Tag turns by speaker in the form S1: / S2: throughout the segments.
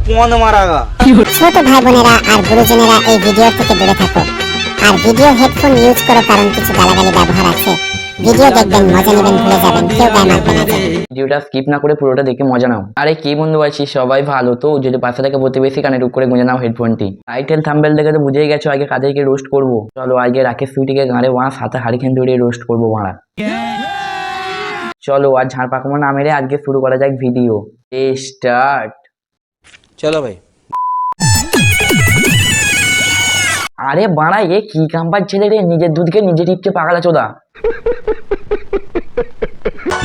S1: कौन मारागा।
S2: ছোট ভাই বোনেরা আর গুরুজনেরা এই ভিডিও থেকে দূরে থাকো আর ভিডিও হেডফোন ইউজ করো কারণ কিছু গালাগালি ব্যবহার আছে। ভিডিও দেখবেন মজা নেবেন ভুলে যাবেন কেউ গায়ে মারবে না।
S3: ভিডিওটা স্কিপ না করে পুরোটা দেখে মজা নাও। আরে কি বন্ধু আছিস সবাই ভালো তো? যদি পাশে থেকে প্রতিবেশী কানে টুক করে গুঁজে নাও হেডফোনটি। টাইটেল থাম্বনেল দেখে তো বুঝেই গেছো আগে কাদেরকে রোস্ট করবো। চলো আজকে রাকেশ সুইটিকে গাঁড়ে ওয়াঁ সাথে হারিকেন ধরিয়ে রোস্ট করবো মারা। চলো আর ঝাড় পাকামো না মেরে আজকে শুরু করা যাক ভিডিও স্টার্ট।
S1: चलो भाई।
S3: আরে বাড়া এ কি কাম্পার ছেলে রে, নিজের দুধকে নিজে টিপছে পাগলা চোদা।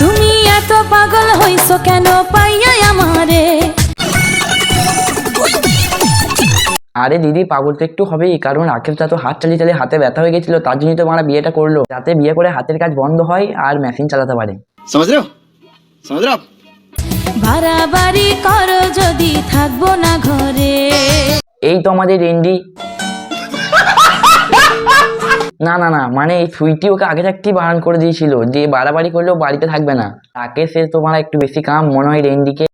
S4: তুমি এত পাগল হইছো কেন পাইয়া আমারে?
S3: আরে দিদি পাগল তো একটু হবেই, কারণ রাকেশ তো হাত চালিয়ে চালিয়ে হাতে ব্যথা হয়ে গেছিল, তার জন্যই তো মারা বিয়েটা করলো, যাতে বিয়ে করে হাতের কাজ বন্ধ হয় আর মেশিন চালাতে পারে।
S1: समझ रहे हो? समझ रहे हो आप?
S4: বাড়াবাড়ি করো যদি থাকবো না ঘরে।
S3: এই তো আমাদের রেন্ডি। না না না মানে এই সুইটি ওকে আগে থাকতেই বারণ করে দিয়েছিল যে বাড়াবাড়ি করলেও বাড়িতে থাকবে না। রাকেশের তোমার একটু বেশি কাম মনে হয় রেন্ডিকে।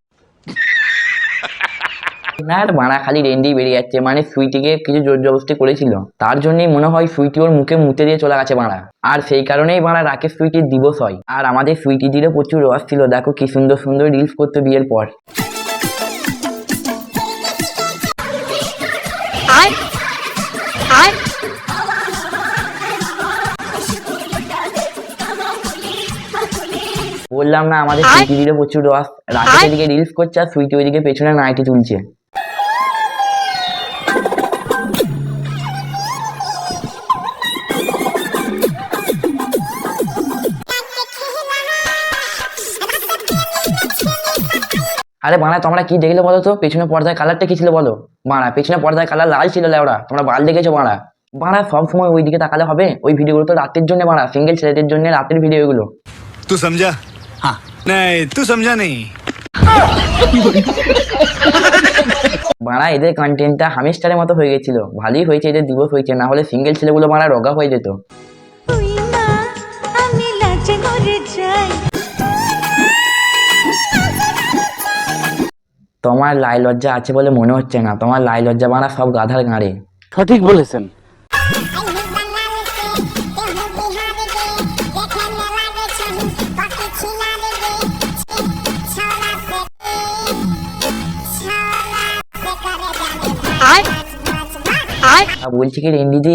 S3: না আর মারা খালি রেন্ডি বেরিয়ে যাচ্ছে, মানে সুইটিকে কিছু জোর জবরদস্তি করেছিল, তার জন্যই মনে হয় সুইটি ওর মুখে মুতে দিয়ে চলে গেছে মারা। আর সেই কারণেই মারা রাকেশ সুইটির দিবস হয়। আর আমাদের সুইটিদিরও প্রচুর রস ছিল, দেখো কি সুন্দর সুন্দর রিলস করতো বিয়ের পর। বললাম না আমাদের সুইটিদিরও প্রচুর রস। রাকেশ এদিকে রিলস করছে আর সুইটি ওইদিকে পেছনে নাইটি তুলছে। আরে বাড়া তোমরা কি দেখলে বলো তো? পেছনে পর্দায় কালারটা কি ছিল বলো? বাড়া পেছনে পর্দায় কালার লাল ছিল লেওড়া, তোমরা বাল দেখেছো বাড়া? বাড়া সব সময় ওই দিকে তাকালে হবে? ওই ভিডিওগুলো তো রাতের জন্য বাড়া, সিঙ্গেল ছেলেদের জন্য রাতের ভিডিও এগুলো।
S5: तू समझा? हाँ नहीं तू समझा नहीं।
S3: বাড়া এদের কন্টেন্টটা হামিস্টারের মতো হয়ে গেছিল। ভালোই হয়েছে এদের দিবস হয়েছে, না হলে সিঙ্গেল ছেলেগুলো বাড়া রোগা হয়ে যেত।
S4: আমি লাজে মরে যাই।
S3: তোমার লাই লজ্জা আছে বলে মনে হচ্ছে না, তোমার লাই লজ্জা বাড়া সব গাধার গাঁড়ে।
S6: সঠিক বলেছেন।
S3: বলছি কি রেন্ডি দি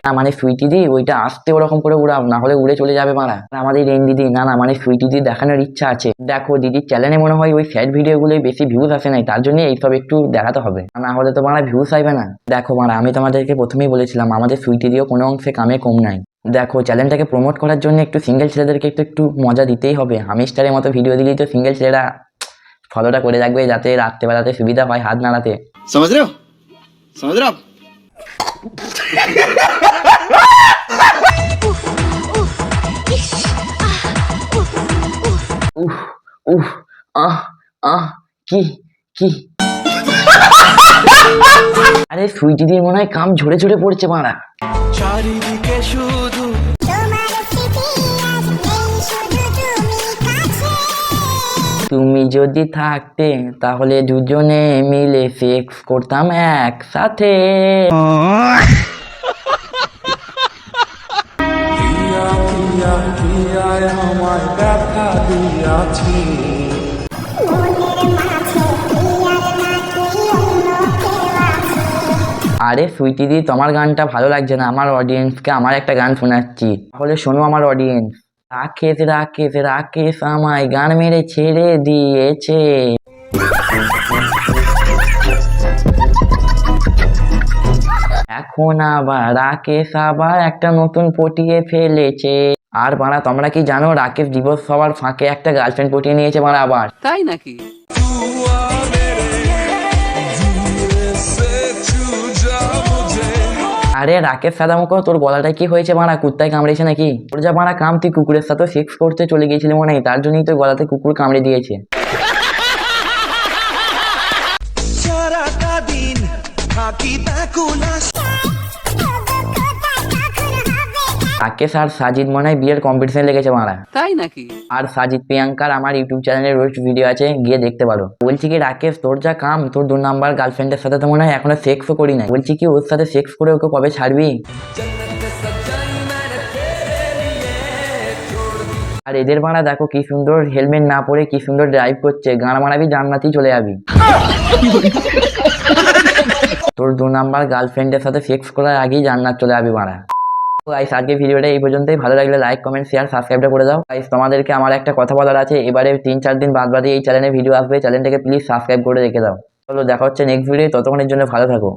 S3: না মানে সুইটি দি ওইটা আসতে ওরকম করে উড়াও, না হলে উড়ে চলে যাবে মারা। আমাদের রেন্ডি দি না মানে সুইটি দি দেখানোর ইচ্ছা আছে। দেখো দিদির চ্যানেলে মনে হয় ওই স্যাড ভিডিওগুলোই বেশি ভিউজ আসে নাই, তার জন্য এইসব একটু দেখাতে হবে, না হলে তো মারা ভিউজ আসবে না। দেখো মারা আমি তোমাদেরকে প্রথমেই বলেছিলাম আমাদের সুইটি দিও কোনো অংশে কামে কম নাই। দেখো চ্যানেলটাকে প্রমোট করার জন্য একটু সিঙ্গেল ছেলেদেরকে একটু একটু মজা দিতেই হবে। হামিস্টারের মতো ভিডিও দিলেই তো সিঙ্গেল ছেলেরা ফলোটা করে রাখবে, যাতে রাত্রেবেলাতে সুবিধা হয় হাত নাড়াতে।
S1: समझ रहे हो? समझ रहे हो आप?
S3: উফ উফ আহ আহ কি কি আরে সুইটিদির মনে হয় কাম ঝরে ঝরে পড়ছে মারা।
S5: চারিদিকে শুধু
S3: তুমি যদি থাকতে তাহলে দুজনে মিলে সেক্স করতাম একসাথে। আরে সুইটি দি তোমার গানটা ভালো লাগছে না, আমার অডিয়েন্সকে আমার একটা গান শোনাচ্ছি, তাহলে শোনো আমার অডিয়েন্স। রাকেশ রাকেশ রাকেশ আমায় গান মেরে ছেড়ে দিয়েছে। এখন আবার রাকেশ আবার একটা নতুন পটিয়ে ফেলেছে। আর বাড়া তোমরা কি জানো রাকেশ দিবস সবার ফাঁকে একটা গার্লফ্রেন্ড পটিয়ে নিয়েছে বাড়া আবার।
S6: তাই নাকি?
S3: আরে রাকেশ সাদামুখো তোর গলাটা কি হয়েছে বাড়া? কুত্তায় কামড়েছে নাকি? তোর যা বাড়া কাম, তুই কুকুরের সাথে সেক্স করতে চলে গিয়েছিলি মনে হয়, তার জন্যই তোর গলাতে কুকুর কামড়ে দিয়েছে।
S5: সারাটা দিন থাকি ব্যাকুল
S3: রাকেশ আর সাজিদ মনে হয় বিয়ের কম্পিটিশন লেগেছে মারা।
S6: তাই নাকি?
S3: আর সাজিদ প্রিয়াঙ্কার আমার ইউটিউব চ্যানেলে রোস্ট ভিডিও আছে, গিয়ে দেখতে পারো। বলছি কি রাকেশ, তোর যা কাম, তোর 2 নাম্বার গার্লফ্রেন্ডের সাথে তো মনে হয় এখনো সেক্সও করি নাই। বলছি কি ওর সাথে সেক্স করে ওকে কবে ছাড়বি? আর এদের মারা দেখো কি সুন্দর হেলমেট না পরে কি সুন্দর ড্রাইভ করছে, গান মারাবি জান্নাতেই চলে যাবি। তোর 2 নাম্বার গার্লফ্রেন্ডের সাথে সেক্স করার আগেই জান্নাত চলে যাবি মারা। গাইস আজকে ভিডিওটা এই পর্যন্তই। ভালো লাগলে লাইক, কমেন্ট, শেয়ার, সাবস্ক্রাইবটা করে দাও। গাইস তোমাদেরকে আমার একটা কথা বলার আছে, এবারে 3-4 দিন বাদ বাদে এই চ্যানেলে ভিডিও আসবে, চ্যানেলটাকে প্লিজ সাবস্ক্রাইব করে রেখে দাও। চলো দেখা হচ্ছে নেক্সট ভিডিও, ততক্ষণের জন্য ভালো থাকো।